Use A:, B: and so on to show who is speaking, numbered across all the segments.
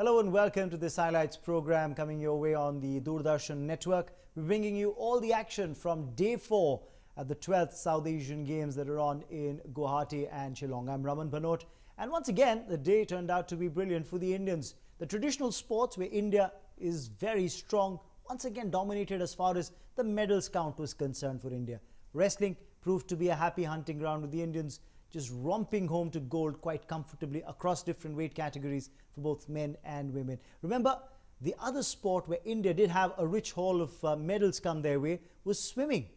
A: Hello and welcome to this highlights program coming your way on the Doordarshan network. We're bringing you all the action from day 4 at the 12th South Asian Games that are on in Guwahati and Shillong. I'm Raman Bhanot, and once again the day turned out to be brilliant for the Indians. The traditional sports where India is very strong once again dominated as far as the medals count was concerned for India. Wrestling proved to be a happy hunting ground with the Indians just romping home to gold quite comfortably across different weight categories for both men and women. Remember, the other sport where India did have a rich haul of medals come their way was swimming.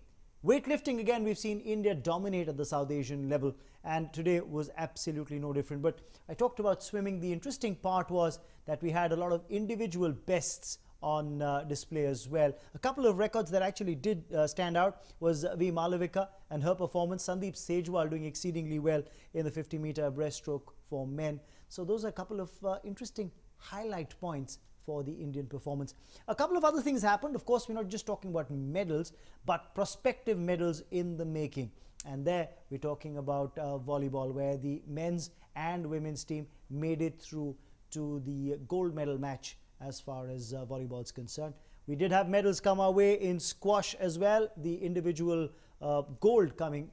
A: Weightlifting, again, we've seen India dominate at the South Asian level, and today was absolutely no different. But I talked about swimming. The interesting part was that we had a lot of individual bests on display as well. A couple of records that actually did stand out was V. Malavika and her performance. Sandeep Sejwal doing exceedingly well in the 50-meter breaststroke for men. So those are a couple of interesting highlight points for the Indian performance. A couple of other things happened. Of course, we're not just talking about medals, but prospective medals in the making. And there we're talking about volleyball, where the men's and women's team made it through to the gold medal match as far as volleyball is concerned. We did have medals come our way in squash as well. The individual gold coming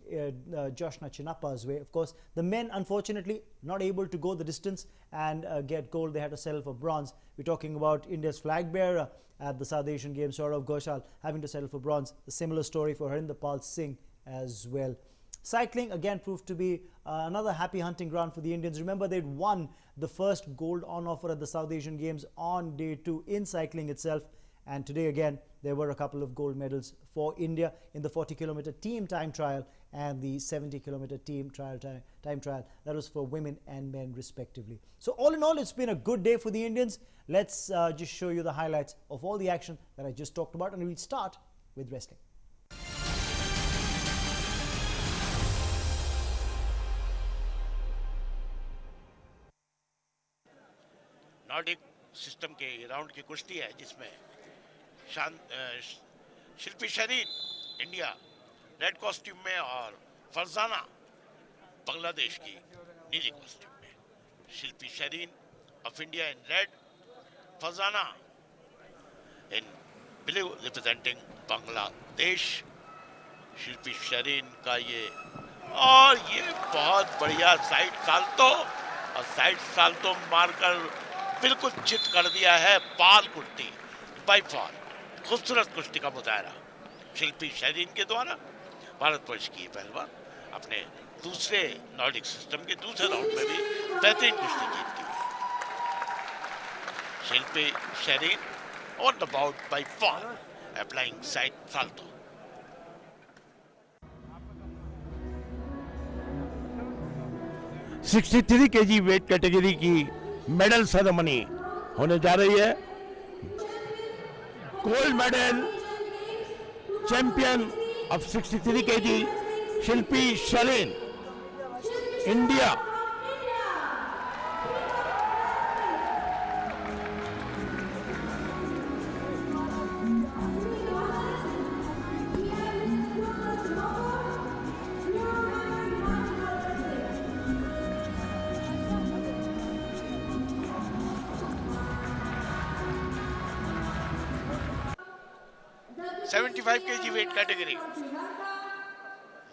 A: Joshna Chinappa's way. Of course, the men unfortunately not able to go the distance and get gold. They had to settle for bronze. We're talking about India's flag bearer at the South Asian Games, Saurav Ghoshal, having to settle for bronze. A similar story for Harinder Singh as well. Cycling again proved to be another happy hunting ground for the Indians. Remember, they'd won the first gold on offer at the South Asian Games on day 2 in cycling itself. And today again, there were a couple of gold medals for India in the 40-kilometer team time trial and the 70-kilometer team time trial. That was for women and men respectively. So all in all, it's been a good day for the Indians. Let's just show you the highlights of all the action that I just talked about, and we'll start with wrestling.
B: Nordic system के round की कुश्ती है, जिसमें Shilpi Sharin India red costume में और फरजाना बांग्लादेश की नीली costume में. Shilpi Sharin of India in red, Farzana in blue representing Bangladesh. Shilpi Sharin का ये बहुत बढ़िया साइड साल्तो और साइड साल्तो मारकर बिल्कुल चित कर दिया है पाल कुश्ती. बाई फार खूबसूरत कुश्ती का मुजाहरा शिल्पी शरीन के द्वारा. भारतवर्ष की पहलवान अपने दूसरे नॉर्डिक सिस्टम के दूसरे राउंड में भी बेहतरीन कुश्ती जीतती है. Shilpi Sharin on the bout by far applying side salto.
C: (63 kg weight category की मेडल सेरेमनी होने जा रही है. Gold medal champion of 63 kg Shilpi Sharin India.
B: kg weight category.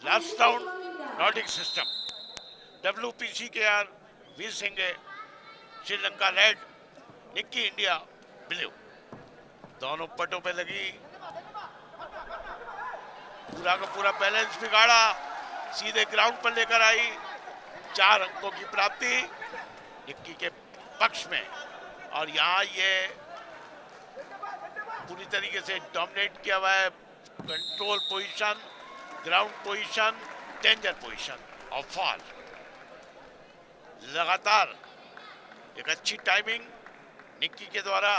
B: Last round, Nordic system. WPC के R Veer Singh Sri Lanka red, Nikki India blue. दोनों पटों पे लगी, पूरा का पूरा बैलेंस बिगाड़ा, सीधे ग्राउंड पर लेकर आई. 4 अंकों की प्राप्ति निक्की के पक्ष में. और यहाँ ये पूरी तरीके से डोमिनेट किया हुआ है. Control position, ground position, danger position और फॉल. लगातार एक अच्छी टाइमिंग निक्की के द्वारा,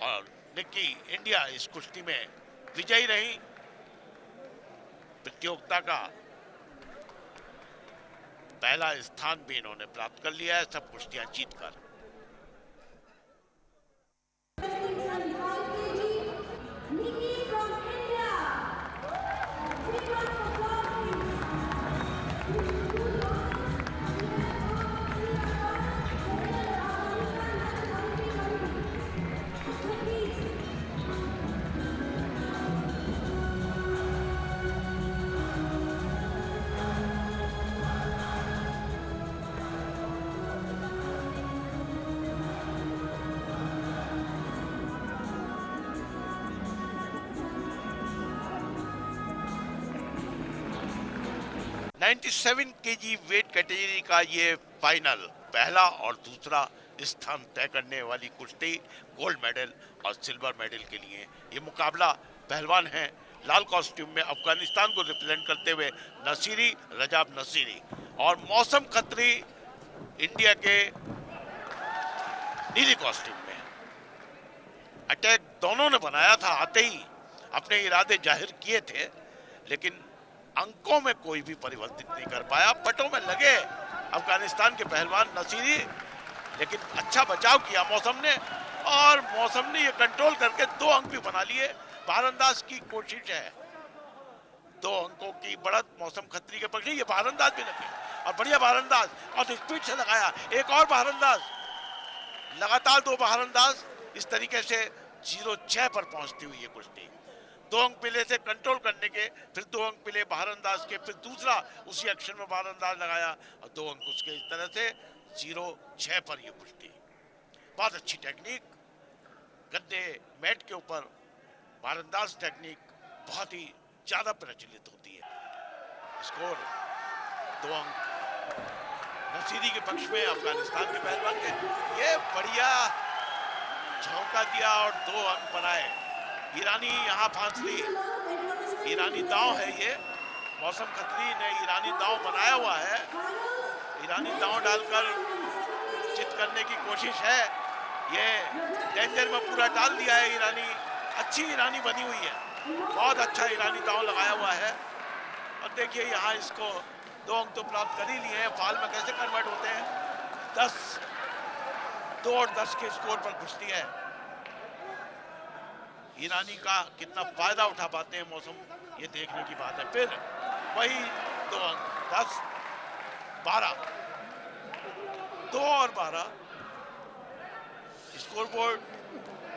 B: और निक्की इंडिया इस कुश्ती में विजयी रही. प्रतियोगिता का पहला स्थान भी इन्होंने प्राप्त कर लिया है, सब कुश्तियां जीतकर. 97 केजी वेट कैटेगरी का ये फाइनल पहला और दूसरा स्थान तय करने वाली कुश्ती गोल्ड मेडल और सिल्वर मेडल के लिए ये मुकाबला पहलवान है लाल कॉस्ट्यूम में अफगानिस्तान को रिप्रेजेंट करते हुए नसीरी रजाब नसीरी और मौसम खत्री इंडिया के नीली कॉस्ट्यूम में। अटैक दोनों ने बनाया था, आते ही अपने इरादे जाहिर किए थे, लेकिन अंकों में कोई भी परिवर्तित नहीं कर पाया। पटों में लगे अफगानिस्तान के पहलवान नसीरी, लेकिन अच्छा बचाव किया मौसम ने और मौसम ने ये कंट्रोल करके 2 अंक भी बना लिए। बारंदाज की कोशिश है, 2 अंकों की बढ़त मौसम खत्री के पक्ष में। ये बारंदाज भी लगे और बढ़िया बारंदाज और स्पीड से लगाया। एक और बारंदाज, लगातार 2 बारंदाज इस तरीके से 0-6 पर पहुंचती हुई ये कुश्ती। 2 अंक मिले थे कंट्रोल करने के, फिर 2 अंक मिले बारंदाज के, फिर दूसरा उसी एक्शन में बारंदाज लगाया और 2 अंक उसके। इस तरह से 0-6 पर ये कुश्ती। बहुत अच्छी टेक्निक, गद्दे मैट के ऊपर बारंदाज टेक्निक बहुत ही ज्यादा प्रचलित होती है। स्कोर 2 अंक नसीरी के पक्ष में अफगानिस्तान के पहलवान के। ये बढ़िया झोंका दिया और 2 अंक बनाए। ईरानी यहाँ फांस ली, ईरानी दांव है ये। मौसम खत्री ने ईरानी दांव बनाया हुआ है, ईरानी दांव डालकर चित करने की कोशिश है। ये डेंजर में पूरा डाल दिया है ईरानी। अच्छी ईरानी बनी हुई है, बहुत अच्छा ईरानी दांव लगाया हुआ है। और देखिए यहाँ इसको 2 अंक तो प्राप्त कर ही लिए हैं। फाल में कैसे कन्वर्ट होते हैं। 2 और 10 के स्कोर पर कुश्ती है। ईरानी का कितना फायदा उठा पाते हैं मौसम, ये देखने की बात है। फिर वही 2 अंक, 10, 12, 2 और 12। Scoreboard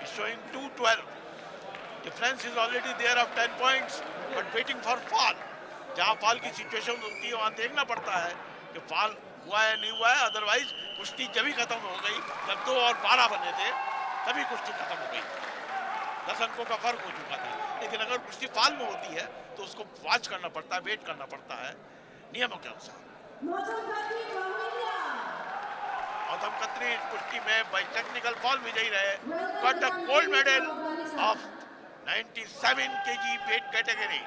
B: is showing 2-12. Difference is already there of 10 points, but waiting for fall. जहाँ फाल की सिचुएशन होती है वहाँ देखना पड़ता है कि फाल हुआ है नहीं हुआ है। अदरवाइज कुश्ती जब ही खत्म हो गई जब 2 और 12 बने थे, तभी कुश्ती खत्म हो गई। 10 अंकों का फर्क हो चुका था। लेकिन अगर कुश्ती फाल में होती है तो उसको वॉच करना पड़ता है, वेट करना पड़ता है नियमों के अनुसार। मौसम खत्री कुश्ती में बाय टेक्निकल फॉल विजयी रहे, got the gold medal of 97 KG weight category.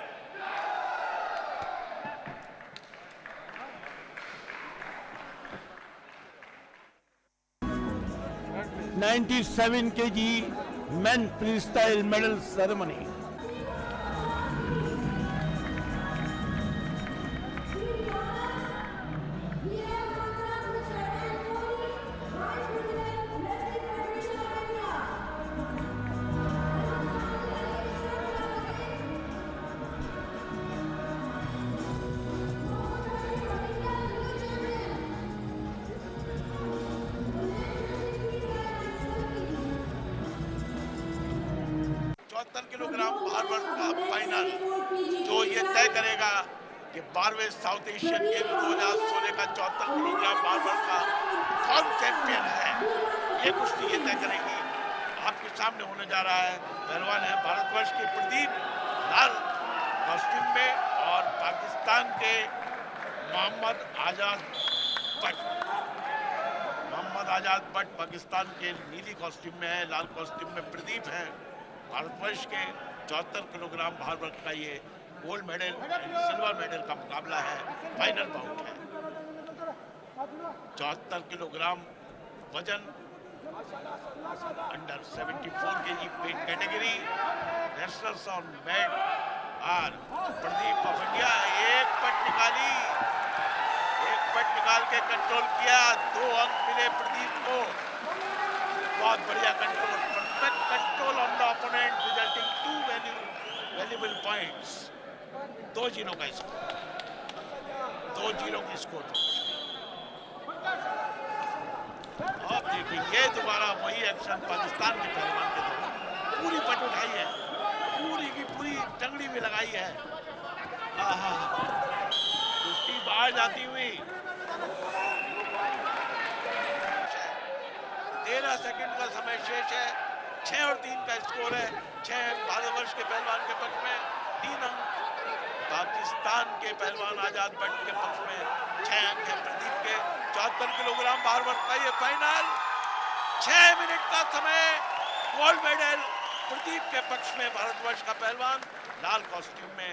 C: $97 kg men freestyle medal ceremony.
B: Kilogram भार वर्ग का फाइनल जो ये तय करेगा कि 12वें साउथ एशियन गेम 2016 का 74 किलोग्राम भार वर्ग का कौन चैंपियन है, ये कुश्ती ये तय करेगी। आपके सामने होने जा रहा है। पहलवान है भारतवर्ष के प्रदीप लाल कॉस्ट्यूम में और पाकिस्तान के मोहम्मद आजाद भट्ट। मोहम्मद आजाद भट्ट पाकिस्तान के नीली कॉस्ट्यूम में है, लाल कॉस्ट्यूम में प्रदीप है। भारतवर्ष के 74 किलोग्राम भार वर्ग का ये गोल्ड मेडल सिल्वर मेडल का मुकाबला है, फाइनल बाउट है। 74 किलोग्राम वजन, under 74 KG weight category, nationals on mat और प्रदीप ऑफ इंडिया। एक पट निकाल के कंट्रोल किया, 2 अंक मिले प्रदीप को। बहुत बढ़िया control, perfect control on the opponent resulting 2 valuable points. 2-0 का स्कोर, 2-0 के स्कोर। अब देखिए ये दोबारा वही एक्शन पाकिस्तान के पहलवान के द्वारा। पूरी पट उठाई है, पूरी की पूरी टंगड़ी में लगाई है। कुश्ती बाहर जाती हुई। 13 सेकंड का समय शेष है। 6 और 3 का स्कोर है। 6 अंक भारतवर्ष के पहलवान के पक्ष में, 3 अंक पाकिस्तान के पहलवान आजाद भट्ट के पक्ष में 6 अंक है प्रदीप के। 74 किलोग्राम भार वर्ग का ये फाइनल, 6 मिनट का समय, गोल्ड मेडल प्रदीप के पक्ष में। भारतवर्ष का पहलवान लाल कॉस्ट्यूम में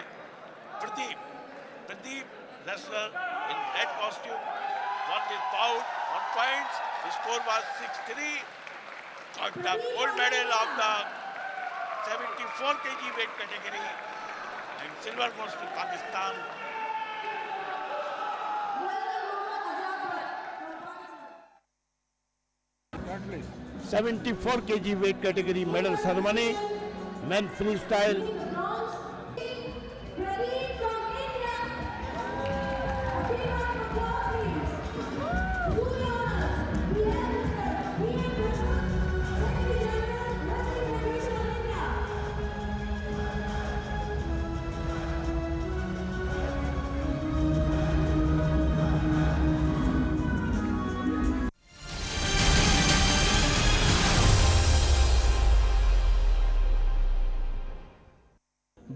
B: Pradeep wrestler in red costume won this bout on points. The score was 6-3. Got the gold medal of the 74 kg weight category, and silver goes to Pakistan.
C: Please. 74 kg weight category medal ceremony, men freestyle.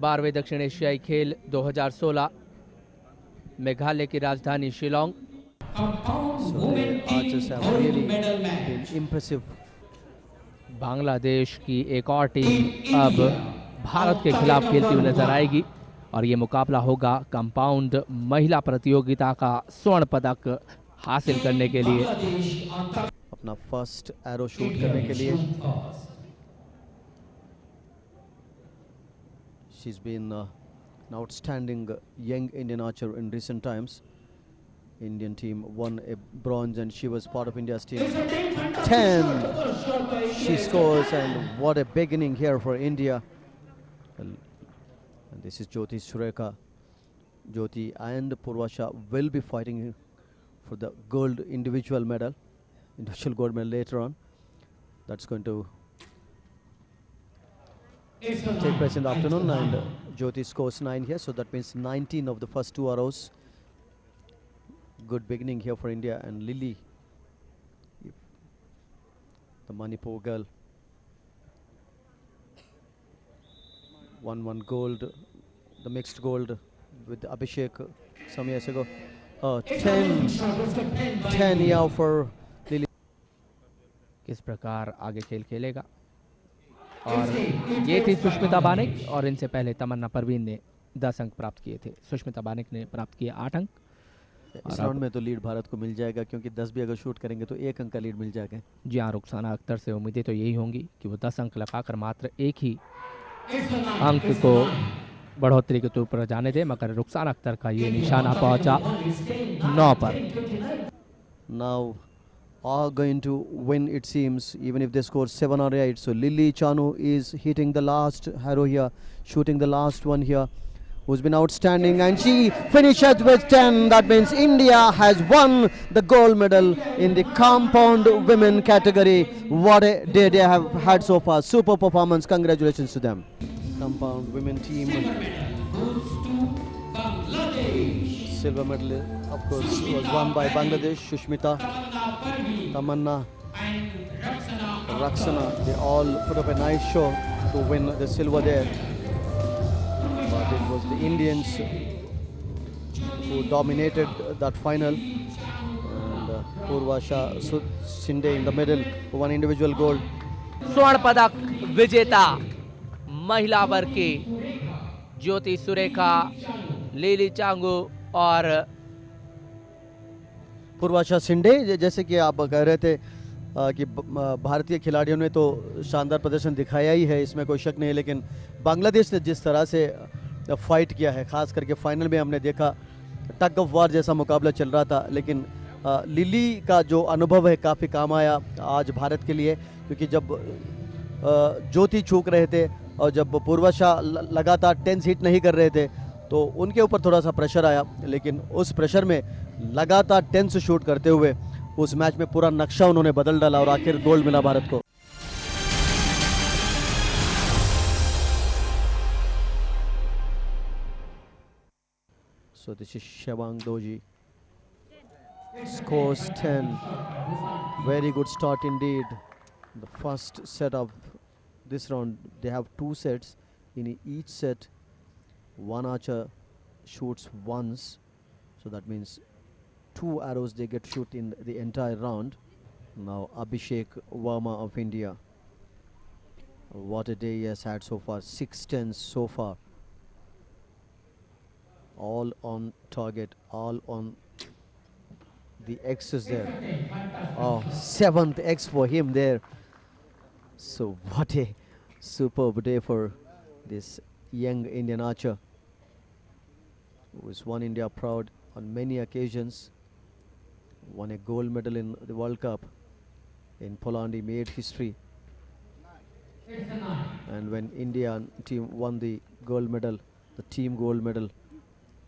D: बारहवें दक्षिण एशियाई खेल 2016 मेघालय की राजधानी शिलोंग। बांग्लादेश की एक और team अब भारत के खिलाफ खेलती हुई नजर आएगी और ये मुकाबला होगा कंपाउंड महिला प्रतियोगिता का स्वर्ण पदक हासिल करने के लिए।
E: अपना फर्स्ट एरो शूट करने के लिए। She's been an outstanding young Indian archer in recent times. Indian team won a bronze and she was part of India's team. 10 she scores, and what a beginning here for India. And this is Jyoti Surekha. Jyoti and Purvasha will be fighting for the gold individual gold medal later on. That's going to take place in the afternoon, and Jyoti scores 9 here, so that means 19 of the first 2 arrows. Good beginning here for India. And Lily, the Manipur girl, won gold, the mixed gold with Abhishek some years ago. 10 here for Lily.
D: किस प्रकार आगे खेल खेलेगा। और ये थी सुष्मिता बानिक, और इनसे पहले तमन्ना परवीन ने 10 अंक प्राप्त किए थे। सुष्मिता बानिक ने प्राप्त किए 8 अंक।
E: इस राउंड में तो लीड भारत को मिल जाएगा, क्योंकि 10 भी अगर शूट करेंगे तो 1 अंक का लीड मिल जाएगा।
D: जी हाँ, रुखसाना अख्तर से उम्मीदें तो यही होंगी कि वो 10 अंक लगाकर मात्र एक ही अंक को बढ़ोतरी के तौर पर जाने दे, मगर रुखसाना अख्तर का ये निशाना पहुंचा 9 पर।
E: Now are going to win, it seems, even if they score 7 or 8. So Lily Chanu is hitting the last arrow here, shooting the last one here, who's been outstanding, and she finishes with 10. That means India has won the gold medal in the compound women category. What a day they have had so far. Super performance. Congratulations to them. Compound women team. Silver medal, of course, was won by Bangladesh. Shushmita, Tamanna, Raksana, they all put up a nice show to win the silver there. But it was the Indians who dominated that final. And Purvasha Shinde in the middle, who won individual gold.
D: स्वर्ण पदक विजेता महिला वर्ग की ज्योति Surekha, lily Changu और
E: पूर्वाशा शिंदे। जैसे कि आप कह रहे थे कि भारतीय खिलाड़ियों ने तो शानदार प्रदर्शन दिखाया ही है, इसमें कोई शक नहीं है, लेकिन बांग्लादेश ने जिस तरह से फाइट किया है, खास करके फाइनल में हमने देखा टग ऑफ वार जैसा मुकाबला चल रहा था, लेकिन लिली का जो अनुभव है काफ़ी काम आया आज भारत के लिए, क्योंकि जब ज्योति चूक रहे थे और जब पूर्वाशा लगातार 10 हिट नहीं कर रहे थे तो उनके ऊपर थोड़ा सा प्रेशर आया, लेकिन उस प्रेशर में लगातार 10 शूट करते हुए उस मैच में पूरा नक्शा उन्होंने बदल डाला और आखिर गोल्ड मिला भारत को। So this is Shevang Doji. Scores 10. Very good start indeed. The first set of this round, they have 2 sets. In each set, one archer shoots once, so that means 2 arrows they get shoot in the entire round. Now Abhishek Verma of India. What a day he has had so far. 6 tens so far. All on target, all on the X's there. Oh, 7th X for him there. So what a superb day for this young Indian archer, who has won India proud on many occasions. Won a gold medal in the World Cup in Poland. He made history. And when Indian team won the gold medal, the team gold medal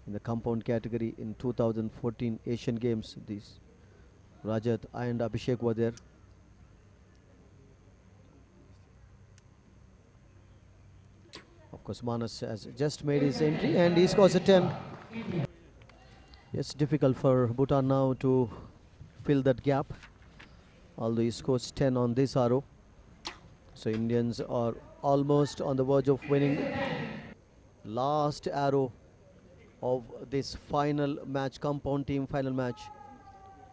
E: in the compound category in 2014 Asian Games, these Rajat and Abhishek were there. Of course, Manas has just made his entry and he scores a 10. It's difficult for Bhutan now to fill that gap, although he scores 10 on this arrow. So Indians are almost on the verge of winning. Last arrow of this final match, compound team final match,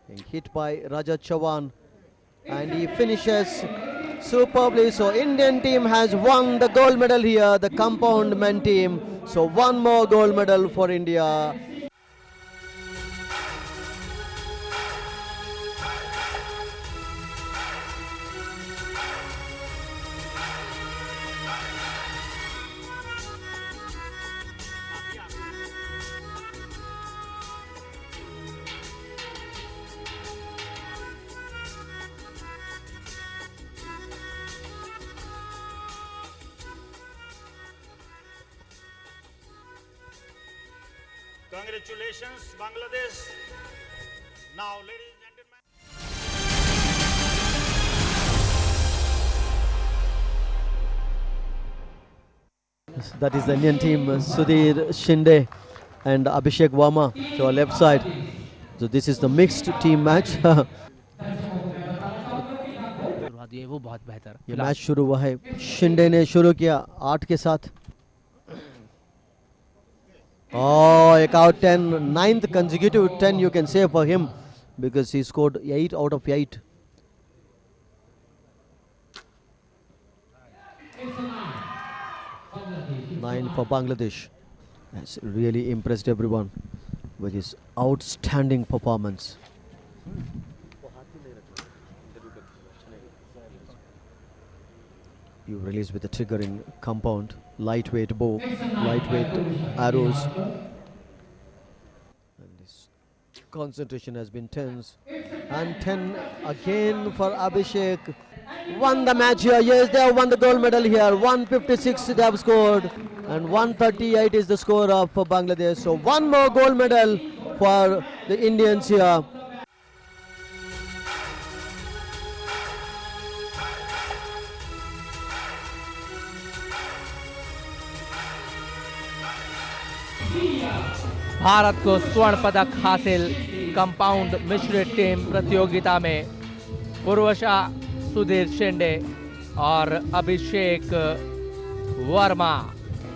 E: being hit by Rajat Chavan, and he finishes superbly. So Indian team has won the gold medal here, the compound men team. So one more gold medal for India.
F: Congratulations, Bangladesh. Now, ladies and gentlemen.
E: That is the Indian team, Sudhir Shinde and Abhishek Verma to our left side. So this is the mixed team match.
D: शुरुआत ये वो बहुत बेहतर
E: ये match शुरू हुआ है, शिंदे ने शुरू किया 8 के साथ. Oh, एक out 10, 9th consecutive 10 you can say for him, because he scored 8 out of 8. Nine for Bangladesh. Has really impressed everyone with his outstanding performance. You release with the triggering compound, lightweight bow, lightweight arrows. And this concentration has been tense. And 10 again for Abhishek. Won the match here. Yes, they have won the gold medal here. 156 they have scored. And 138 is the score of Bangladesh. So one more gold medal for the Indians here.
D: Bharat को स्वर्ण पदक हासिल compound मिश्रित team प्रतियोगिता में पूर्वशा सुधीर शिंदे और अभिषेक वर्मा।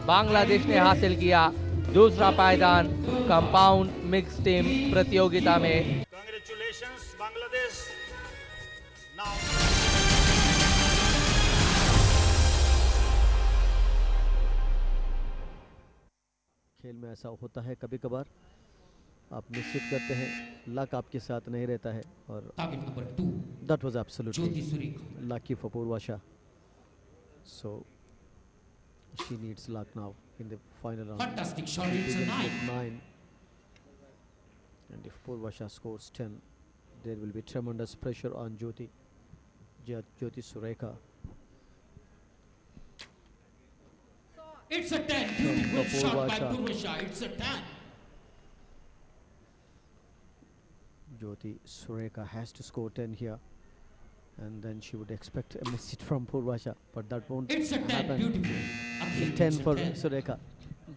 D: बांग्लादेश ने हासिल किया दूसरा पायदान कंपाउंड मिक्स टीम प्रतियोगिता में।
F: Congratulations, Bangladesh. Now.
E: खेल में ऐसा होता है कभी कभार, आप निश्चित करते हैं, लक आपके साथ नहीं रहता है, और that was absolutely lucky for Purvasha. So she needs luck now in the final round.
G: Fantastic shot, it's a 9.
E: And if Purvasha scores 10, there will be tremendous pressure on Jyoti Surekha.
G: It's a 10. Beautiful
E: for
G: shot by
E: Purvasha.
G: Purvasha. It's a 10.
E: Jyoti Surekha has to score 10 here, and then she would expect a miss hit from Purvasha, but that won't
G: It's a 10.
E: happen.
G: Beautiful. Again,
E: 10
G: it's a
E: for
G: 10.
E: Surekha.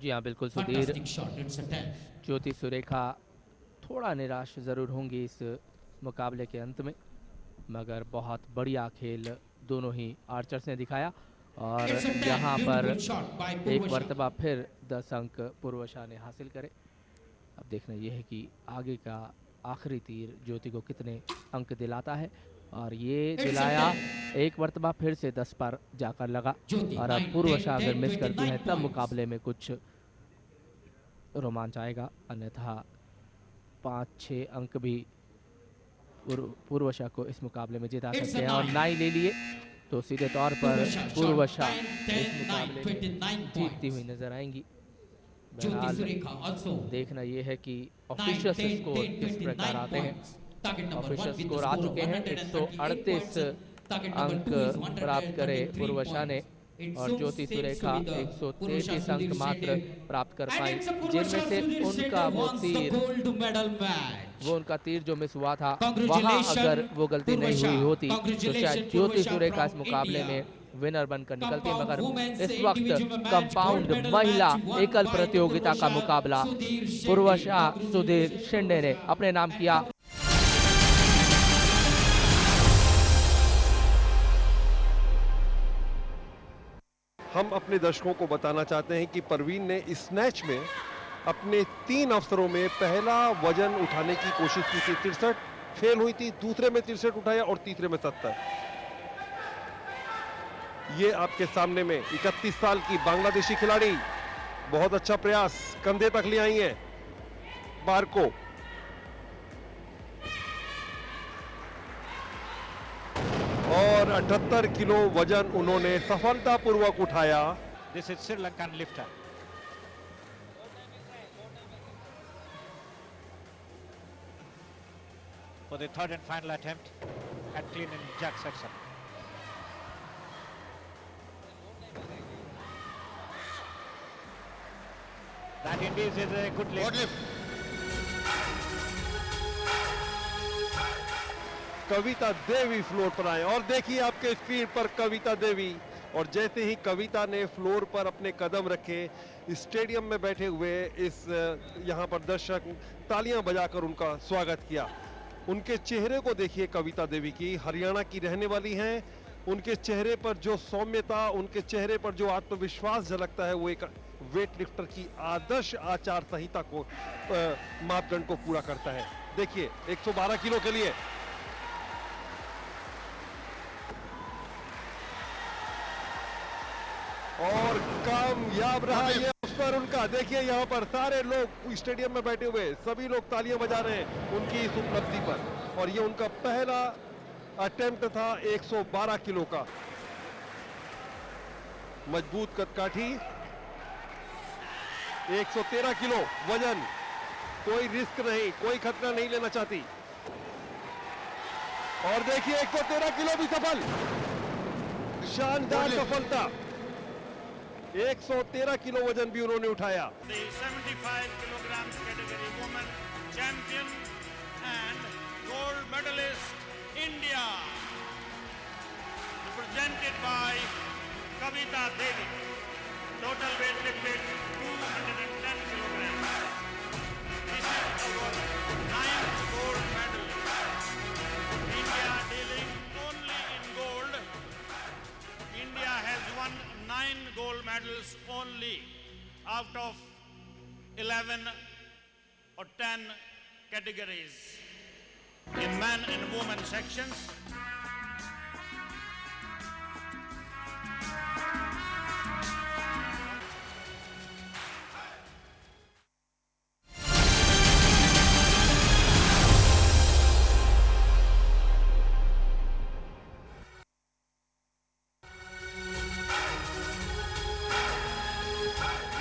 D: जी हाँ बिल्कुल Sudhir.
G: Fantastic shot. It's a 10.
D: ज्योति सुरेखा थोड़ा निराश ज़रूर होंगी इस मुकाबले के अंत में, मगर बहुत बढ़िया खेल दोनों ही आर्चर्स ने दिखाया और
G: It's a 10.
D: यहाँ पर
G: Beautiful shot by
D: एक
G: Purvasha.
D: मरतबा फिर 10 अंक पूर्वशा ने हासिल करे। अब देखना यह है कि आगे का आखिरी तीर ज्योति को कितने अंक दिलाता है, और ये
G: It's a
D: दिलाया
G: 10.
D: एक मरतबा फिर से 10 पर जाकर लगा।
G: ज्योति,
D: और अब
G: 9,
D: पूर्वशा
G: 10,
D: अगर मिस
G: 10,
D: करती है
G: 29
D: तब
G: points.
D: मुकाबले में कुछ रोमांच आएगा, अन्यथा 5-6 अंक भी पूर्वशा को इस मुकाबले में जिता
G: It's
D: सकते
G: a
D: हैं। और
G: 9.
D: 9 ले लिए तो सीधे तौर पर
G: Purvasha shot.
D: पूर्वशा
G: 9,
D: इस
G: 10, 9,
D: मुकाबले में
G: 29
D: जीतती
G: points.
D: हुई नजर आएंगी।
G: Jyoti
D: बहरहाल
G: Surekha also.
D: देखना ये है कि
G: 9,
D: ऑफिशियल
G: 10,
D: स्कोर
G: 10,
D: किस प्रकार
G: 29
D: आते हैं।
G: points. Target number 1
D: official
G: with the
D: score आ
G: score of
D: चुके हैं,
G: 138 points.
D: 138
G: Target number
D: अंक
G: 2 is
D: प्राप्त करे
G: 133
D: पूर्वशा ने,
G: points.
D: और
G: It's
D: Jyoti
G: Sudhir
D: Surekha
G: Sudhir,
D: 133
G: Purvasha
D: अंक
G: Sudhir
D: मात्र
G: Shetty.
D: प्राप्त कर
G: And
D: पाए,
G: it's a
D: जिनमें
G: Purvasha
D: से
G: Sudhir
D: उनका
G: Shetty
D: वो
G: wants the
D: तीर
G: gold medal match.
D: वो उनका तीर जो मिस हुआ था, वहाँ
G: Congratulations,
D: अगर वो गलती नहीं
G: Purvasha.
D: हुई होती तो
G: Congratulations,
D: शायद ज्योति
G: Purvasha
D: सुरेखा इस
G: from
D: मुकाबले
G: India.
D: में विनर बनकर निकलती,
G: Compound
D: मगर
G: women's
D: इस
G: individual
D: वक्त
G: match,
D: कंपाउंड
G: gold medal
D: महिला
G: match won
D: एकल
G: by
D: प्रतियोगिता का
G: Purvasha
D: मुकाबला
G: Sudhir Shetty.
D: पूर्वशा
G: Congratulations,
D: Sudhir Shinde ने अपने नाम किया।
H: हम अपने दर्शकों को बताना चाहते हैं कि परवीन ने इस स्नैच में अपने 3 अवसरों में पहला वजन उठाने की कोशिश की थी, 63 फेल हुई थी, दूसरे में 63 उठाया और तीसरे में 70। ये आपके सामने में 31 साल की बांग्लादेशी खिलाड़ी, बहुत अच्छा प्रयास, कंधे तक ले आई हैं बार को। और 78 किलो वजन उन्होंने सफलतापूर्वक उठाया।
F: This is Sri Lankan lifter. For the third and final attempt at clean and jerk section. That indeed is a good lift.
H: Kavita Devi floor पर आए और देखिए आपके स्क्रीन पर कविता देवी। और जैसे ही कविता ने फ्लोर पर अपने कदम रखे, स्टेडियम में बैठे हुए इस यहाँ पर दर्शक तालियां बजाकर उनका स्वागत किया। उनके चेहरे को देखिए कविता देवी की, हरियाणा की रहने वाली हैं। उनके चेहरे पर जो सौम्यता, उनके चेहरे पर जो आत्मविश्वास झलकता है, वो एक वेट लिफ्टर की आदर्श आचार संहिता को मापदंड को पूरा करता है। देखिए 112 किलो के लिए और कामयाब रहा ये अवसर उनका। देखिए यहाँ पर सारे लोग स्टेडियम में बैठे हुए, सभी लोग तालियां बजा रहे हैं उनकी इस उपलब्धि पर। और ये उनका पहला अटेम्प्ट था 112 किलो का। मजबूत कदकाठी, 113 किलो वजन, कोई रिस्क नहीं, कोई खतरा नहीं लेना चाहती। और देखिए 113 किलो भी सफल, शानदार सफलता। 113 किलो वजन भी उन्होंने उठाया।
F: The 75 kilograms category woman champion and gold medalist India, represented by Kavita Devi. Total weight lifted 210 kilograms. This is our 9th gold medal. India dealing only in gold. India has won 9 gold medals only out of 11 or 10 categories in men and women sections.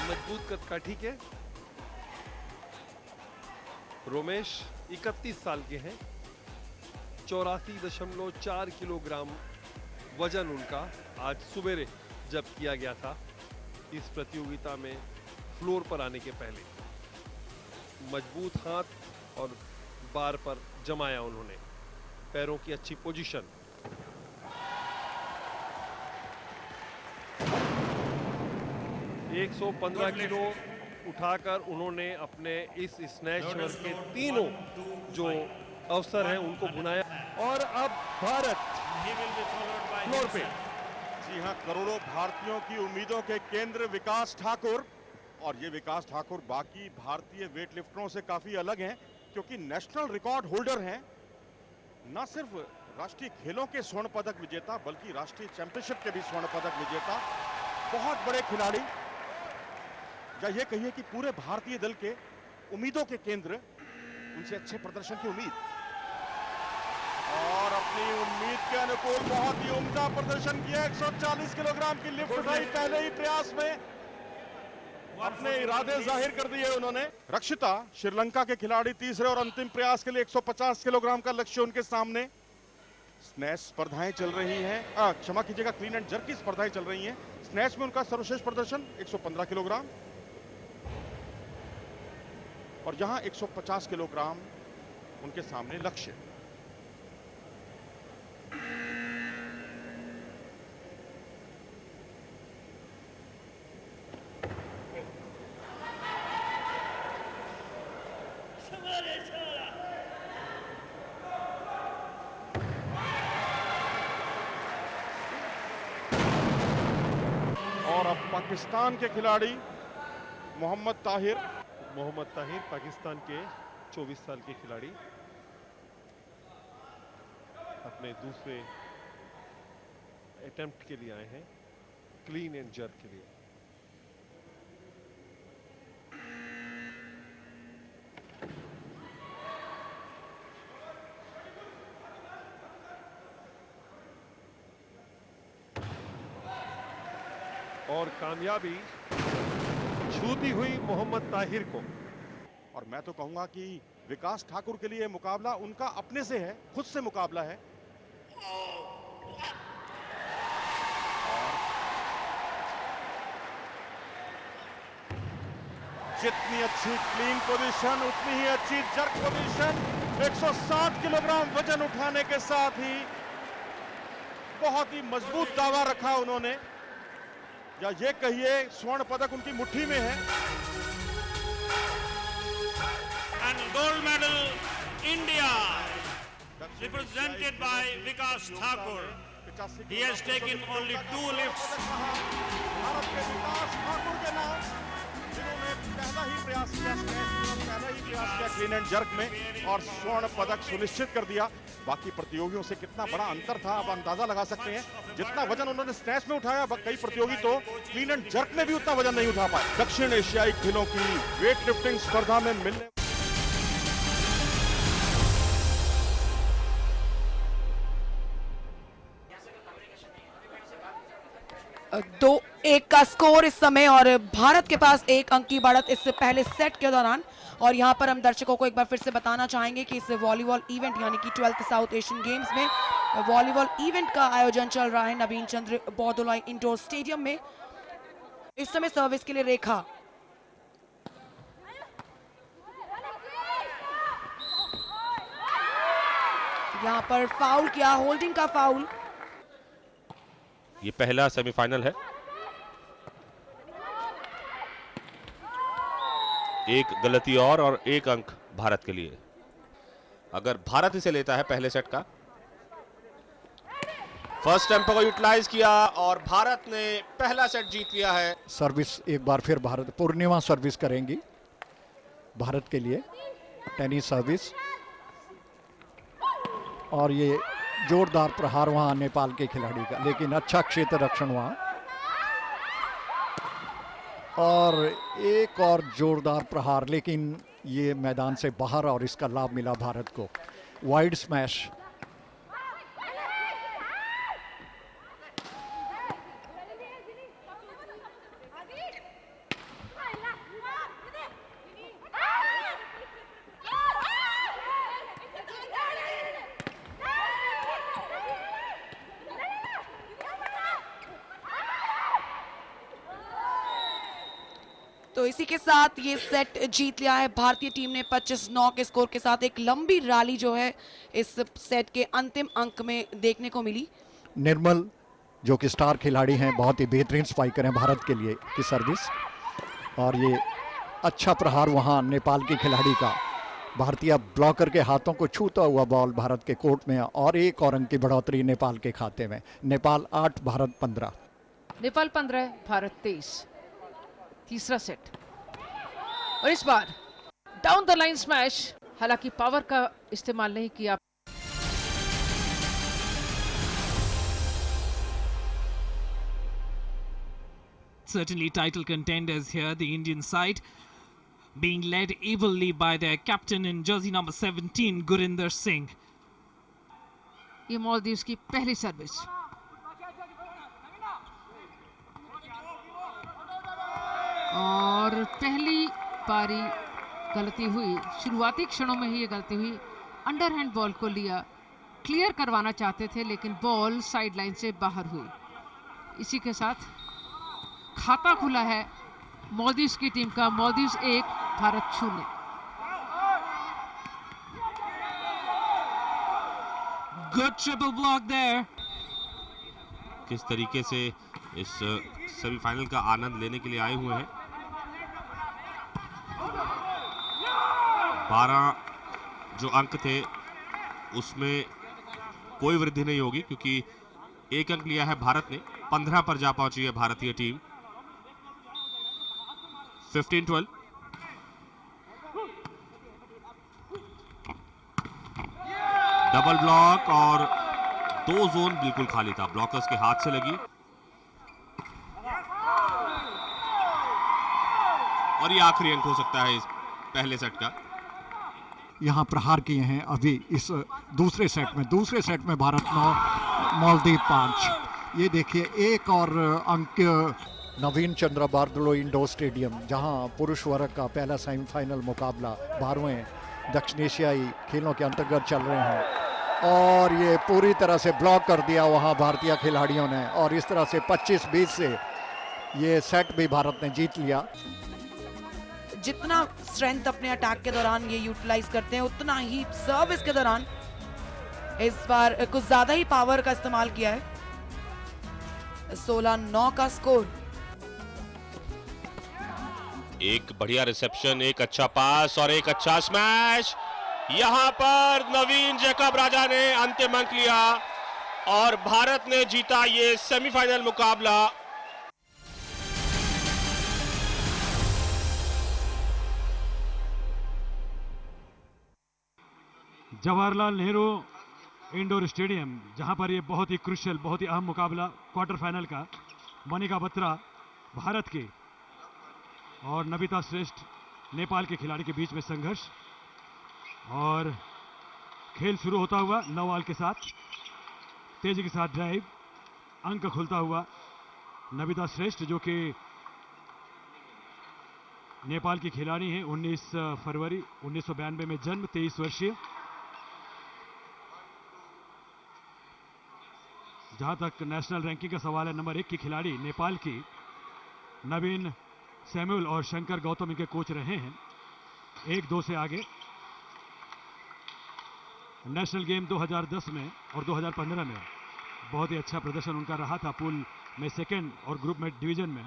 H: मजबूत कदकाठी के रोमेश 31 साल के हैं, 84.4 kilogram वजन उनका आज सुबेरे जब किया गया था इस प्रतियोगिता में फ्लोर पर आने के पहले। मजबूत हाथ और बार पर जमाया उन्होंने, पैरों की अच्छी पोजीशन। एक 115 किलो उठाकर उन्होंने अपने इस स्नैच वर्ग के तीनों जो अवसर हैं उनको भुनाया। और अब Bharat
F: He will be followed by
H: floor पे
F: himself.
I: जी हाँ, करोड़ों भारतीयों की उम्मीदों के केंद्र विकास ठाकुर, और ये विकास ठाकुर बाकी भारतीय वेट लिफ्टरों से काफी अलग हैं क्योंकि नेशनल रिकॉर्ड होल्डर हैं। न सिर्फ राष्ट्रीय खेलों के स्वर्ण पदक विजेता बल्कि राष्ट्रीय चैंपियनशिप के भी स्वर्ण पदक विजेता, बहुत बड़े खिलाड़ी, या ये कहिए कि पूरे भारतीय दल के उम्मीदों के केंद्र, उनसे अच्छे प्रदर्शन की उम्मीद, और अपनी उम्मीद के अनुकूल बहुत ही उम्दा प्रदर्शन किया। 140 किलोग्राम की लिफ्ट उठाई पहले ही प्रयास में, अपने इरादे जाहिर कर दिए उन्होंने। रक्षिता, श्रीलंका के खिलाड़ी, तीसरे और अंतिम प्रयास के लिए 150 किलोग्राम का लक्ष्य उनके सामने। स्नैच स्पर्धाएं चल रही हैं, क्षमा कीजिएगा, क्लीन एंड जर्क की स्पर्धाएं चल रही हैं। स्नैच में उनका सर्वश्रेष्ठ प्रदर्शन 115 किलोग्राम, और यहां 150 किलोग्राम उनके सामने लक्ष्य। और अब पाकिस्तान के खिलाड़ी मोहम्मद ताहिर पाकिस्तान के 24 साल के खिलाड़ी अपने दूसरे अटेम्प्ट के लिए आए हैं, क्लीन एंड जर्क के लिए। और कामयाबी छूती हुई मोहम्मद ताहिर को। और मैं तो कहूंगा कि विकास ठाकुर के लिए मुकाबला उनका अपने से है, खुद से मुकाबला है। जितनी अच्छी क्लीन पोजीशन उतनी ही अच्छी जर्क पोजीशन। 160 किलोग्राम वजन उठाने के साथ ही बहुत ही मजबूत दावा रखा उन्होंने, या ये कहिए स्वर्ण पदक उनकी मुट्ठी में है।
J: And gold medal India represented by Vikas Thakur. He has taken only 2 lifts.
I: Bharat के विकास ठाकुर के नाम, जिन्होंने पहला ही प्रयास किया क्लीन एंड जर्क में और स्वर्ण पदक सुनिश्चित कर दिया। बाकी प्रतियोगियों से कितना बड़ा अंतर था अब अंदाजा लगा सकते हैं। जितना वजन उन्होंने स्नैच में उठाया, कई प्रतियोगी तो क्लीन एंड जर्क में भी उतना वजन नहीं उठा पाए। दक्षिण एशियाई खेलों की वेट लिफ्टिंग स्पर्धा में मिलने
K: दो एक का स्कोर इस समय, और भारत के पास 1 अंक की बढ़त इस पहले सेट के दौरान। और यहां पर हम दर्शकों को एक बार फिर से बताना चाहेंगे कि इस वॉलीबॉल इवेंट यानी कि 12th साउथ एशियन गेम्स में वॉलीबॉल इवेंट का आयोजन चल रहा है नवीन चंद्र बौदोलाई इंडोर स्टेडियम में। इस समय सर्विस के लिए रेखा, यहां पर फाउल किया, होल्डिंग का फाउल।
L: ये पहला सेमीफाइनल है। एक गलती और 1 अंक भारत के लिए। अगर भारत इसे लेता है पहले सेट का, फर्स्ट टेम्पो को यूटिलाइज किया और भारत ने पहला सेट जीत लिया है।
M: सर्विस एक बार फिर भारत, पूर्णिमा सर्विस करेंगी भारत के लिए, टेनिस सर्विस। और ये जोरदार प्रहार वहां नेपाल के खिलाड़ी का, लेकिन अच्छा क्षेत्र रक्षण वहां। और एक और जोरदार प्रहार, लेकिन ये मैदान से बाहर, और इसका लाभ मिला भारत को। वाइड स्मैश,
K: तो इसी के साथ ये सेट जीत लिया है भारतीय टीम ने 25-9 के स्कोर के साथ। एक लंबी रैली जो है इस सेट के अंतिम अंक में देखने को मिली।
M: निर्मल जो कि स्टार खिलाड़ी हैं, बहुत ही बेहतरीन स्पाइकर हैं भारत के लिए की सर्विस। और ये अच्छा प्रहार वहां नेपाल के खिलाड़ी का, भारतीय ब्लॉकर के हाथों को छूता हुआ बॉल भारत के कोर्ट में और एक और अंक की बढ़ोतरी नेपाल के खाते में। नेपाल 8 भारत 15।
N: नेपाल 15 भारत 23। तीसरा सेट और इस बार डाउन द लाइन स्मैश, हालांकि पावर का इस्तेमाल नहीं किया।
O: Certainly title contenders here, the Indian side being led ably by their captain in jersey number 17, Gurinder Singh.
N: ये मालदीव्स की पहली सर्विस और पहली पारी गलती हुई, शुरुआती क्षणों में ही ये गलती हुई। अंडरहैंड बॉल को लिया, क्लियर करवाना चाहते थे लेकिन बॉल साइडलाइन से बाहर हुई। इसी के साथ खाता खुला है मालदीव्स की टीम का। Maldives 1 Bharat 0।
O: Good triple block there.
L: किस तरीके से इस सेमीफाइनल का आनंद लेने के लिए आए हुए हैं। 12 जो अंक थे उसमें कोई वृद्धि नहीं होगी क्योंकि 1 अंक लिया है भारत ने। 15 पर जा पहुंची है भारतीय टीम। 15-12। डबल ब्लॉक और 2 जोन बिल्कुल खाली था, ब्लॉकर्स के हाथ से लगी और ये आखिरी अंक हो सकता है इस पहले सेट का।
M: यहाँ प्रहार किए हैं अभी इस दूसरे सेट में भारत 9 मालदीव 5। ये देखिए एक और अंक नवीन चंद्र बारदलो इंडोर स्टेडियम, जहां पुरुष वर्ग का पहला सेमीफाइनल मुकाबला 12वें दक्षिण एशियाई खेलों के अंतर्गत चल रहे हैं और ये पूरी तरह से ब्लॉक कर दिया वहां भारतीय खिलाड़ियों ने और इस तरह से 25-20 से ये सेट भी भारत ने जीत लिया।
K: जितना स्ट्रेंथ अपने अटैक के दौरान ये यूटिलाइज करते हैं उतना ही सर्विस के दौरान इस बार कुछ ज्यादा ही पावर का इस्तेमाल किया है। 16-9 का स्कोर।
L: एक बढ़िया रिसेप्शन, एक अच्छा पास और एक अच्छा स्मैश। यहां पर नवीन जैकब राजा ने अंतिम अंक लिया और भारत ने जीता ये सेमीफाइनल मुकाबला।
P: जवाहरलाल नेहरू इंडोर स्टेडियम, जहां पर ये बहुत ही क्रुशियल, बहुत ही अहम मुकाबला क्वार्टर फाइनल का, मनिका बत्रा भारत के और नमिता श्रेष्ठ नेपाल के खिलाड़ी के बीच में संघर्ष और खेल शुरू होता हुआ 9 बॉल के साथ तेजी के साथ ड्राइव, अंक खुलता हुआ नमिता श्रेष्ठ जो कि नेपाल की खिलाड़ी हैं। 19 फरवरी 1992 में जन्म, 23 वर्षीय। जहां तक नेशनल रैंकिंग का सवाल है, नंबर 1 की खिलाड़ी नेपाल की नवीन सैमुअल और शंकर गौतम इनके कोच रहे हैं, 1-2 से आगे। नेशनल गेम 2010 में और 2015 में बहुत ही अच्छा प्रदर्शन उनका रहा था, पूल में सेकंड और ग्रुप में डिवीजन में।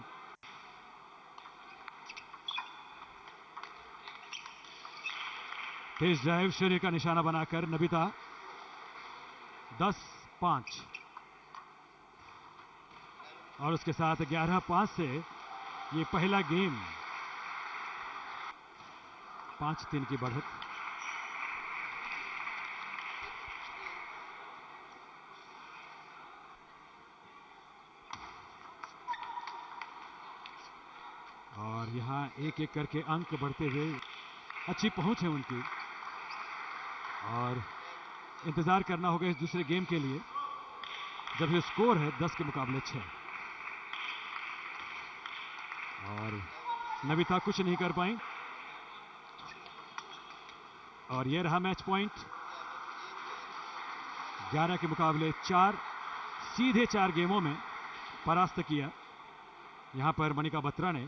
P: तेज ड्राइव, शरीर का निशाना बनाकर नमिता 10-5 और उसके साथ 11-5 से ये पहला गेम 5-3 की बढ़त। और यहां एक एक करके अंक बढ़ते हुए अच्छी पहुंच है उनकी और इंतजार करना होगा इस दूसरे गेम के लिए, जब ये स्कोर है 10 के मुकाबले 6 और नमिता कुछ नहीं कर पाई और ये रहा मैच पॉइंट। 11 के मुकाबले 4, सीधे 4 गेमों में परास्त किया यहां पर मनिका बत्रा ने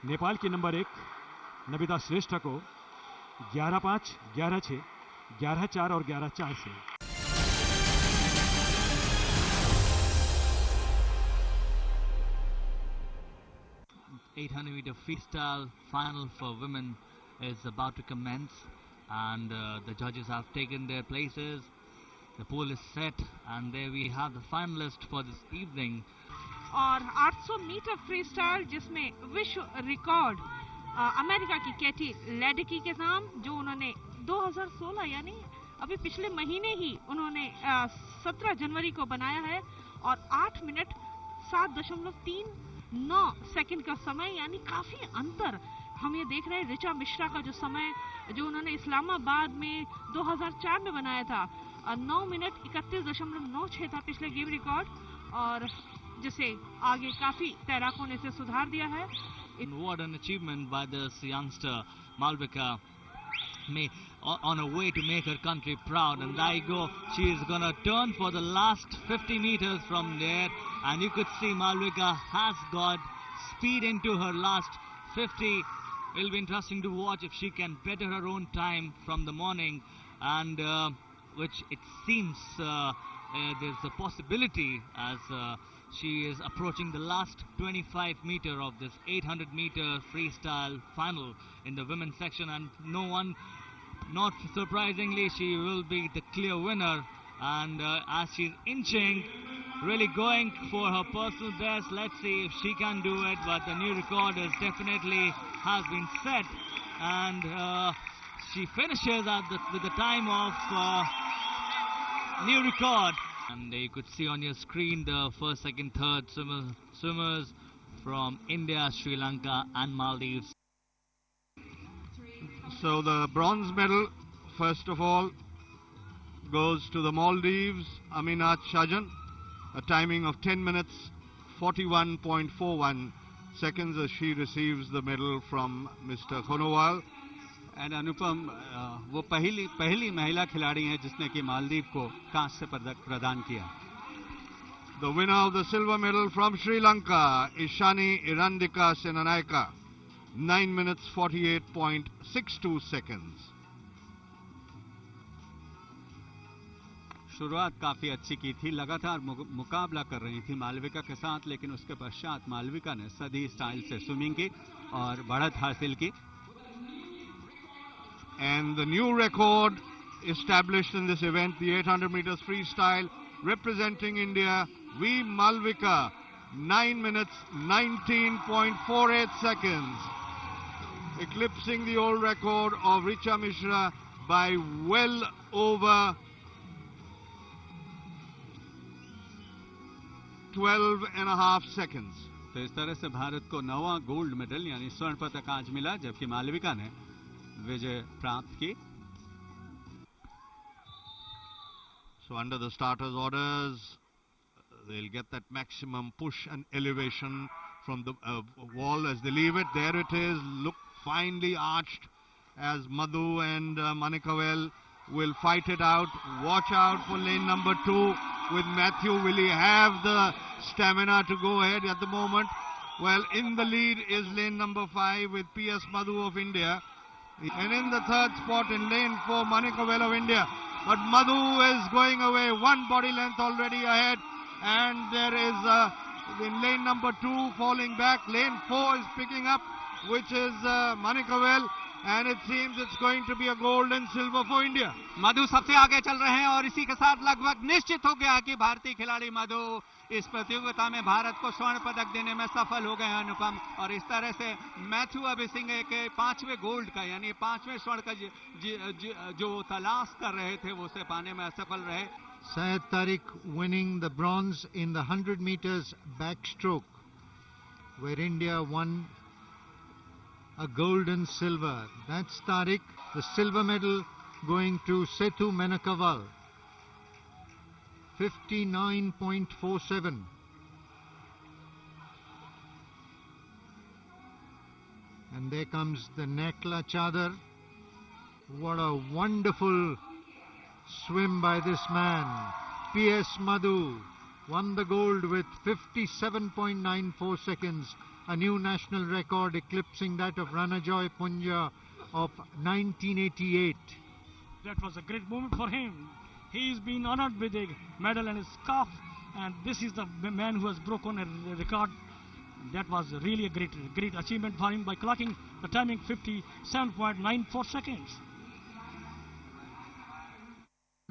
P: नेपाल की नंबर 1 नमिता श्रेष्ठ को 11-5, 11-6, 11-4 और 11-4 से।
Q: 800-meter freestyle final for women is about to commence. and the judges have taken their places. The poll is set, and there we have the finalist for this evening.
N: और 800 मीटर फ्री स्टाइल जिसमें विश्व record America की Katie Ledecky के नाम, जो उन्होंने 2016 यानी अभी पिछले महीने ही उन्होंने 17 जनवरी को बनाया है, और 8 मिनट 7.39 सेकंड का समय, यानी काफी अंतर हम ये देख रहे हैं। ऋचा मिश्रा का जो समय जो उन्होंने इस्लामाबाद में 2004 में बनाया था, 9 मिनट 31.96 था पिछले गेम रिकॉर्ड, और जिसे आगे काफी तैराकों ने इसे सुधार दिया है।
Q: What an achievement by this youngster Malvika, on her way to make her country proud. And there you go, she is gonna turn for the last 50 meters from there, and you could see Malvika has got speed into her last 50. It'll be interesting to watch if she can better her own time from the morning, and which it seems there's a possibility, as she is approaching the last 25 meter of this 800 meter freestyle final in the women's section, and not surprisingly, she will be the clear winner. And as she's inching, really going for her personal best, let's see if she can do it. But the new record is definitely has been set, and she finishes with the time of new record. And you could see on your screen the first, second, third swimmers from India, Sri Lanka and Maldives.
M: So the bronze medal, first of all, goes to the Maldives, Aminat Shajan, a timing of 10 minutes 41.41 seconds as she receives the medal from Mr. Khonowal.
R: And Anupam वो पहली महिला खिलाड़ी हैं जिसने कि मालदीव को कांस्य पदक प्रदान किया.
M: The winner of the silver medal from Sri Lanka, Ishani Irandika Senanayaka, 9 minutes 48.62 seconds.
R: शुरुआत काफी अच्छी की थी, लगातार मुकाबला कर रही थी मालविका के साथ, लेकिन उसके पश्चात मालविका ने सदी स्टाइल से स्विमिंग की और बढ़त हासिल की.
M: And the new record established in this event, the 800 meters freestyle, representing India, V. Malvika, 9 minutes 19.48 seconds, eclipsing the old record of Richa Mishra by well over 12.5 seconds.
R: तो इस तरह से भारत को 9वां गोल्ड मेडल यानी स्वर्ण पदक आज मिला, जबकि मालविका ने विजय प्राप्त की.
M: So under the starters orders, they'll get that maximum push and elevation from the wall as they leave it. There it is, look finely arched as Madhu and Manikavel will fight it out. Watch out for lane number 2 with Matthew. Will he have the stamina to go ahead at the moment? Well, in the lead is lane number 5 with P.S. Madhu of India. And in the third spot in lane 4, Manikavel of India. But Madhu is going away, one body length already ahead. And there is in lane number 2 falling back. Lane 4 is picking up, which is Manikavel. And it seems it's going to be a gold and silver for India.
R: मधु सबसे आगे चल रहे हैं और इसी के साथ लगभग निश्चित हो गया कि भारतीय खिलाड़ी मधु इस प्रतियोगिता में भारत को स्वर्ण पदक देने में सफल हो गए हैं अनुपम. और इस तरह से मैथ्यू अभिसिंह के 5वें गोल्ड का यानी 5वें स्वर्ण का जो तलाश कर रहे थे वो उसे पाने में असफल रहे.
M: Syed Tariq winning the bronze in the 100 meters backstroke, where India won a gold and silver. That's Tariq. The silver medal going to Setu Menakaval, 59.47. And there comes the Nekla Chadar. What a wonderful swim by this man. P.S. Madhu won the gold with 57.94 seconds. A new national record eclipsing that of Ranajoy Punja of 1988.
P: That was a great moment for him. He's been honored with a medal and a scarf, and this is the man who has broken a record. That was really a great achievement for him by clocking the timing 57.94 seconds.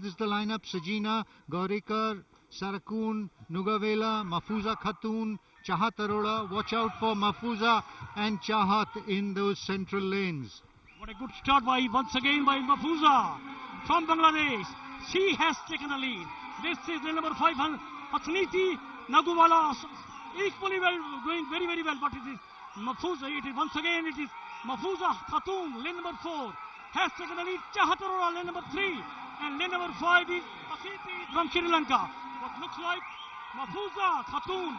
M: This is the lineup: Sajina, Gaurikar, Sarakun, Nugavela, Mahfuza Khatun, Chahat Arora. Watch out for Mahfuza and Chahat in those central lanes.
J: What a good start once again by Mahfuza from Bangladesh. She has taken a lead. This is the number 5, Athniti Naguwala, equally well, going very, very well. But it is Mahfuza. It is once again. It is Mahfuza Khatun, lane number 4, has taken a lead. Chahat Arora, lane number 3, and lane number 5 is Asiti from Sri Lanka. What looks like Mahfuza Khatun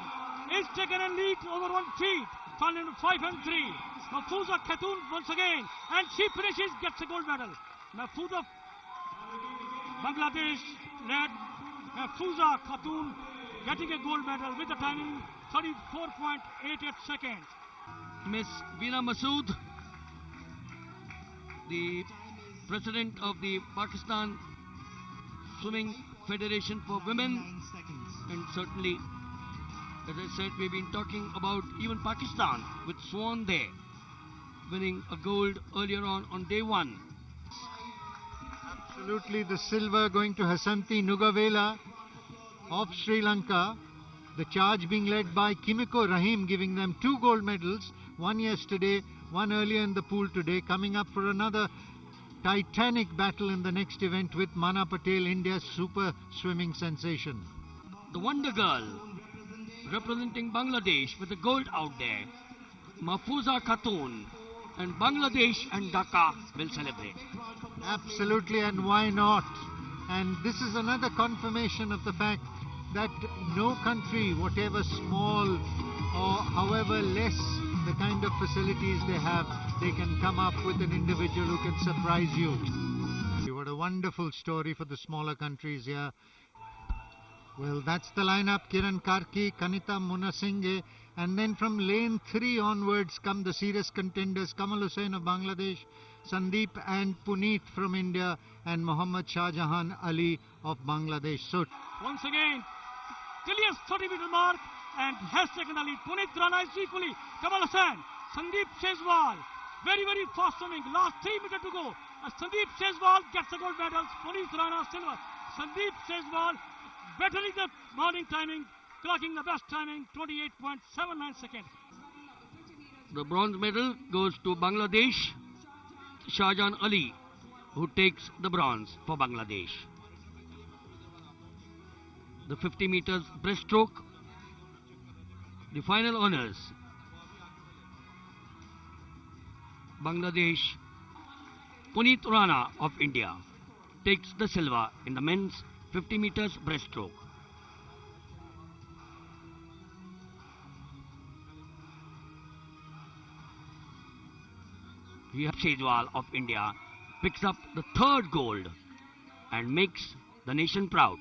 J: is taken a lead over 1 feet. From lane 5 and 3. Mahfuza Khatun once again, and she finishes, gets a gold medal. Mahfuza, Bangladesh led Mahfuza Khatun getting a gold medal with the timing 34.88 seconds.
Q: Miss Veena Masood, the president of the Pakistan Swimming Federation for Women, and certainly, as I said, we've been talking about even Pakistan with Swan there, winning a gold earlier on day 1.
M: Absolutely, the silver going to Hasanti Nugavela of Sri Lanka. The charge being led by Kimiko Rahim, giving them 2 gold medals, one yesterday, one earlier in the pool today, coming up for another titanic battle in the next event with Mana Patel, India's super swimming sensation.
Q: The Wonder Girl, representing Bangladesh with the gold out there, Mahfuza Khatun, and Bangladesh and Dhaka will celebrate.
M: Absolutely, and why not? And this is another confirmation of the fact that no country, whatever small or however less the kind of facilities they have, they can come up with an individual who can surprise you. What a wonderful story for the smaller countries here. Well, that's the lineup: Kiran Karki, Kanita Munasinghe, and then from lane 3 onwards come the serious contenders: Kamal Hussain of Bangladesh, Sandeep and Puneet from India, and Mohammad Shahjahan Ali of Bangladesh. So
J: Once again, clears 30-meter mark and has taken the lead. Puneet Rana is equally. Kamal Hussain, Sandeep Shezwal, very, very fast swimming. Last 3 meters to go. Sandeep Shezwal gets the gold medals. Puneet Rana silver. Sandeep Shezwal bettering the morning timing, clocking the best timing, 28.79 seconds.
Q: The bronze medal goes to Bangladesh, Shahjahan Ali, who takes the bronze for Bangladesh. The 50 meters breaststroke, the final honors. Bangladesh, Puneet Rana of India takes the silver in the men's 50 meters breaststroke. Shezwal of India picks up the 3rd gold and makes the nation proud.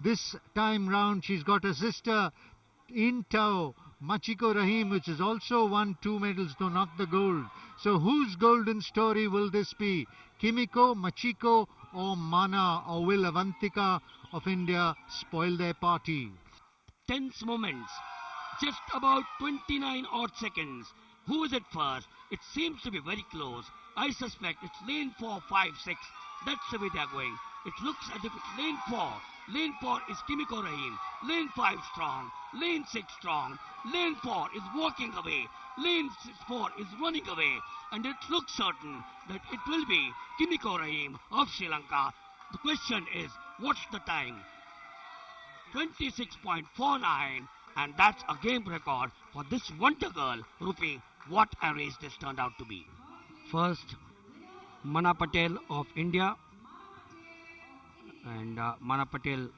M: this time round she's got a sister in tow, Machiko Rahim, which has also won 2 medals, though not the gold. So whose golden story will this be? Kimiko, Machiko or Mana, or will Avantika of India spoil their party?
Q: Tense moments, just about 29 odd seconds. Who is it first? It seems to be very close. I suspect it's lane 4, 5, 6. That's the way they are going. It looks as if it's lane 4. Lane 4 is Kimiko Rahim. Lane 5 strong. Lane 6 strong. Lane 4 is walking away. Lane 4 is running away. And it looks certain that it will be Kimiko Rahim of Sri Lanka. The question is, what's the time? 26.49, and that's a game record for this wonder girl. Rupi, what a race this turned out to be. First, Mana Patel of India. And Mana Patel,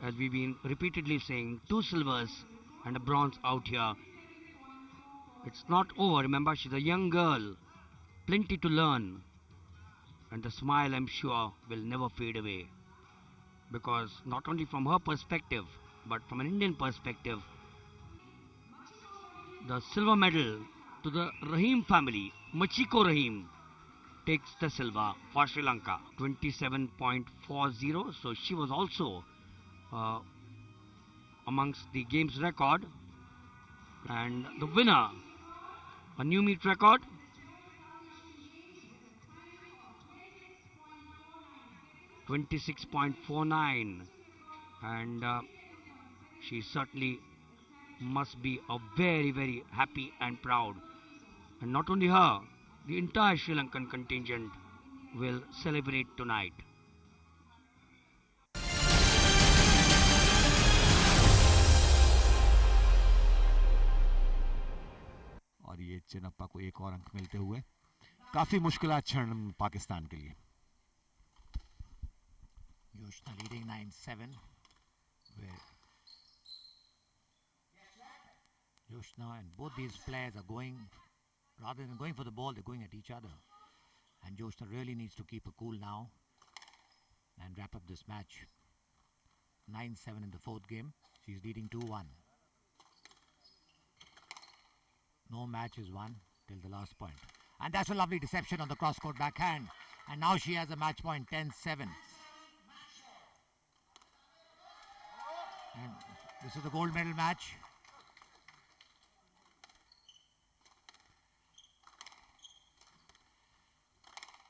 Q: as we've been repeatedly saying, 2 silvers and a bronze out here. It's not over. Remember, she's a young girl. Plenty to learn. And the smile, I'm sure, will never fade away. Because not only from her perspective, but from an Indian perspective,
S: The silver medal to the Rahim family. Machiko Rahim takes the silver for Sri Lanka. 27.40. So she was also amongst the game's record. And the winner, a new meet record. .26.49, and she certainly must be a very, very happy and proud. And not only her, the entire Sri Lankan contingent will celebrate tonight.
T: और ये चिनप्पा को एक और अंक मिलते हुए काफी मुश्किल क्षण पाकिस्तान के लिए.
U: Yoshna leading 9-7, where Yoshna and both these players are going, rather than going for the ball, they're going at each other. And Yoshna really needs to keep her cool now and wrap up this match. 9-7 in the fourth game. She's leading 2-1. No match is won till the last point. And that's a lovely deception on the cross-court backhand. And now she has a match point, 10-7. And this is the gold medal match.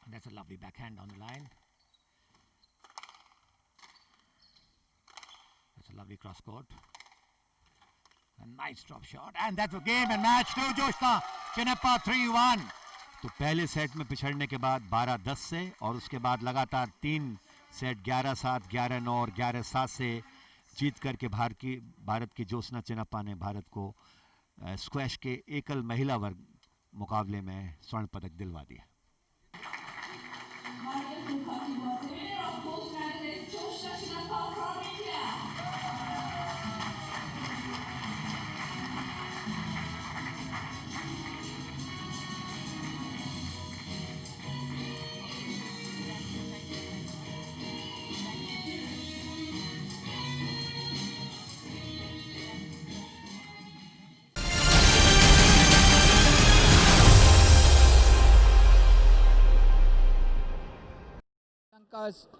U: And that's a lovely backhand on the line. That's a lovely cross court. A nice drop shot. And that's a game and match to Joshna Chinnappa 3-1.
T: तो पहले set में पिछड़ने के बाद 12-10 से और उसके बाद लगातार 3 सेट 11-7, 11-9 और 11-7 से जीत करके भारत की ज्योत्सना चिन्नप्पा ने भारत को स्क्वैश के एकल महिला वर्ग मुकाबले में स्वर्ण पदक दिलवा दिया.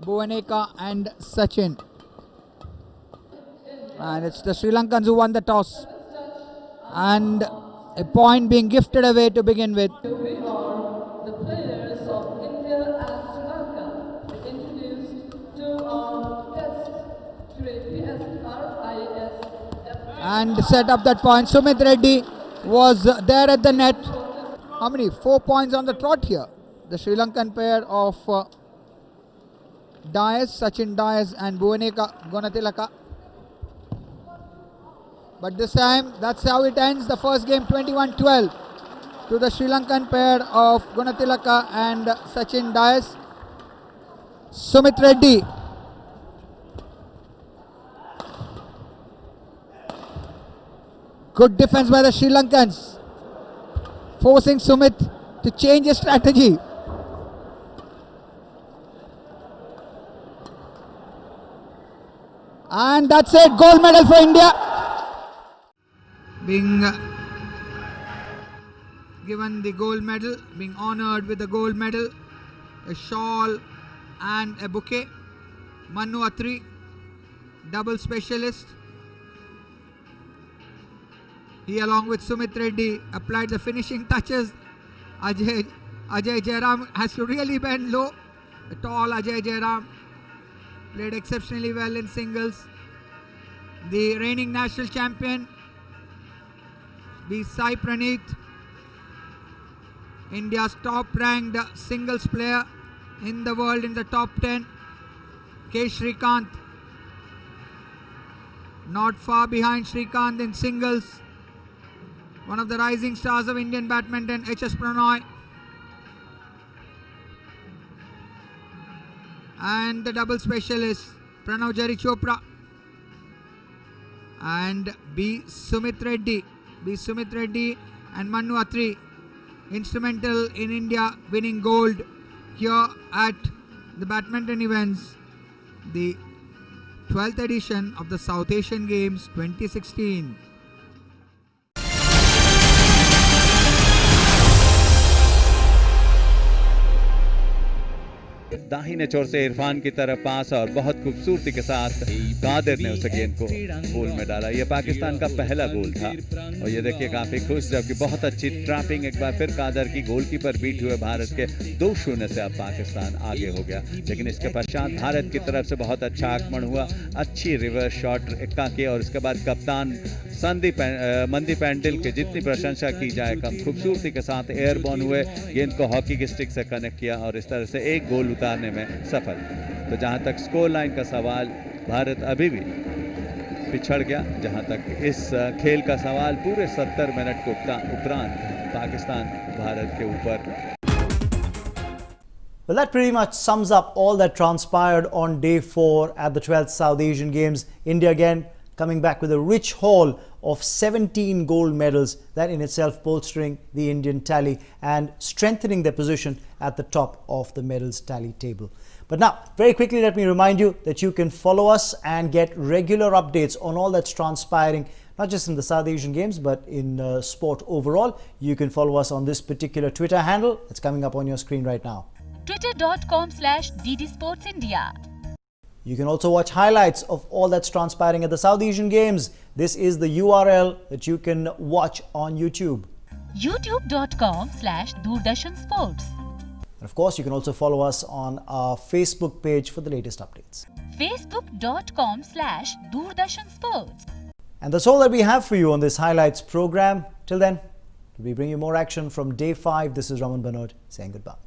V: Bhuvaneka and Sachin, and it's the Sri Lankans who won the toss, and a point being gifted away to begin with.
W: The players of India and Sri Lanka introduced to our guest
V: and set up that point. Sumit Reddy was there at the net. How many? 4 points on the trot here. The Sri Lankan pair of Dias, Sachin Dias and Bhuvaneka Gunatilaka. But this time, that's how it ends. The first game 21-12 to the Sri Lankan pair of Gunatilaka and Sachin Dias. Sumit Reddy. Good defense by the Sri Lankans, forcing Sumit to change his strategy. And that's it, gold medal for India. Being given the gold medal, being honored with the gold medal, a shawl and a bouquet. Manu Atri, double specialist. He, along with Sumit Reddy, applied the finishing touches. Ajay Jairam has to really bend low. The tall Ajay Jairam played exceptionally well in singles. The reigning national champion, B. Sai Praneeth, India's top-ranked singles player in the world in the top 10. K. Srikanth, not far behind Srikanth in singles. One of the rising stars of Indian badminton, H.S. Pranoy. And the double specialist, Pranav Jari Chopra. And B. Sumit Reddy. B. Sumit Reddy and Manu Atri, instrumental in India winning gold here at the badminton events, the 12th edition of the South Asian Games 2016.
A: दाहिने छोर से इरफान की तरफ पास और बहुत खूबसूरती के साथ कादिर ने उस गेंद को गोल में डाला। ये पाकिस्तान का पहला गोल था और ये देखिए काफी खुश, जबकि बहुत अच्छी ट्रैपिंग एक बार फिर कादर की गोलकीपर बीट हुए भारत के 2-0 से अब पाकिस्तान आगे हो गया। लेकिन इसके पश्चात भारत की तरफ से बहुत अच्छा आक्रमण हुआ, अच्छी रिवर्स शॉट इक्का की और उसके बाद कप्तान मनदीप एंडिल की जितनी प्रशंसा की जाए कम, खूबसूरती के साथ एयरबॉर्न हुए, गेंद को हॉकी की स्टिक से कनेक्ट किया और इस तरह से एक गोल उतारने में सफल। तो जहां तक स्कोर लाइन का सवाल, भारत अभी भी पिछड़ गया। जहां तक इस खेल का सवाल, पूरे 70 मिनट के उपरांत पाकिस्तान भारत के ऊपर।
B: Well, that pretty much sums up all that transpired on day 4 at the 12th South Asian Games. India again coming back with a rich haul of 17 gold medals, that in itself bolstering the Indian tally and strengthening their position at the top of the medals tally table. But now, very quickly, let me remind you that you can follow us and get regular updates on all that's transpiring, not just in the South Asian Games, but in sport overall. You can follow us on this particular Twitter handle that's coming up on your screen right now.
C: Twitter.com/DD Sports India.
B: You can also watch highlights of all that's transpiring at the South Asian Games. This is the URL that you can watch on YouTube.
C: YouTube.com/Doordarshan Sports.
B: And of course, you can also follow us on our Facebook page for the latest updates.
C: Facebook.com/Doordarshan Sports.
B: And that's all that we have for you on this highlights program. Till then, we bring you more action from day 5. This is Raman Banod saying goodbye.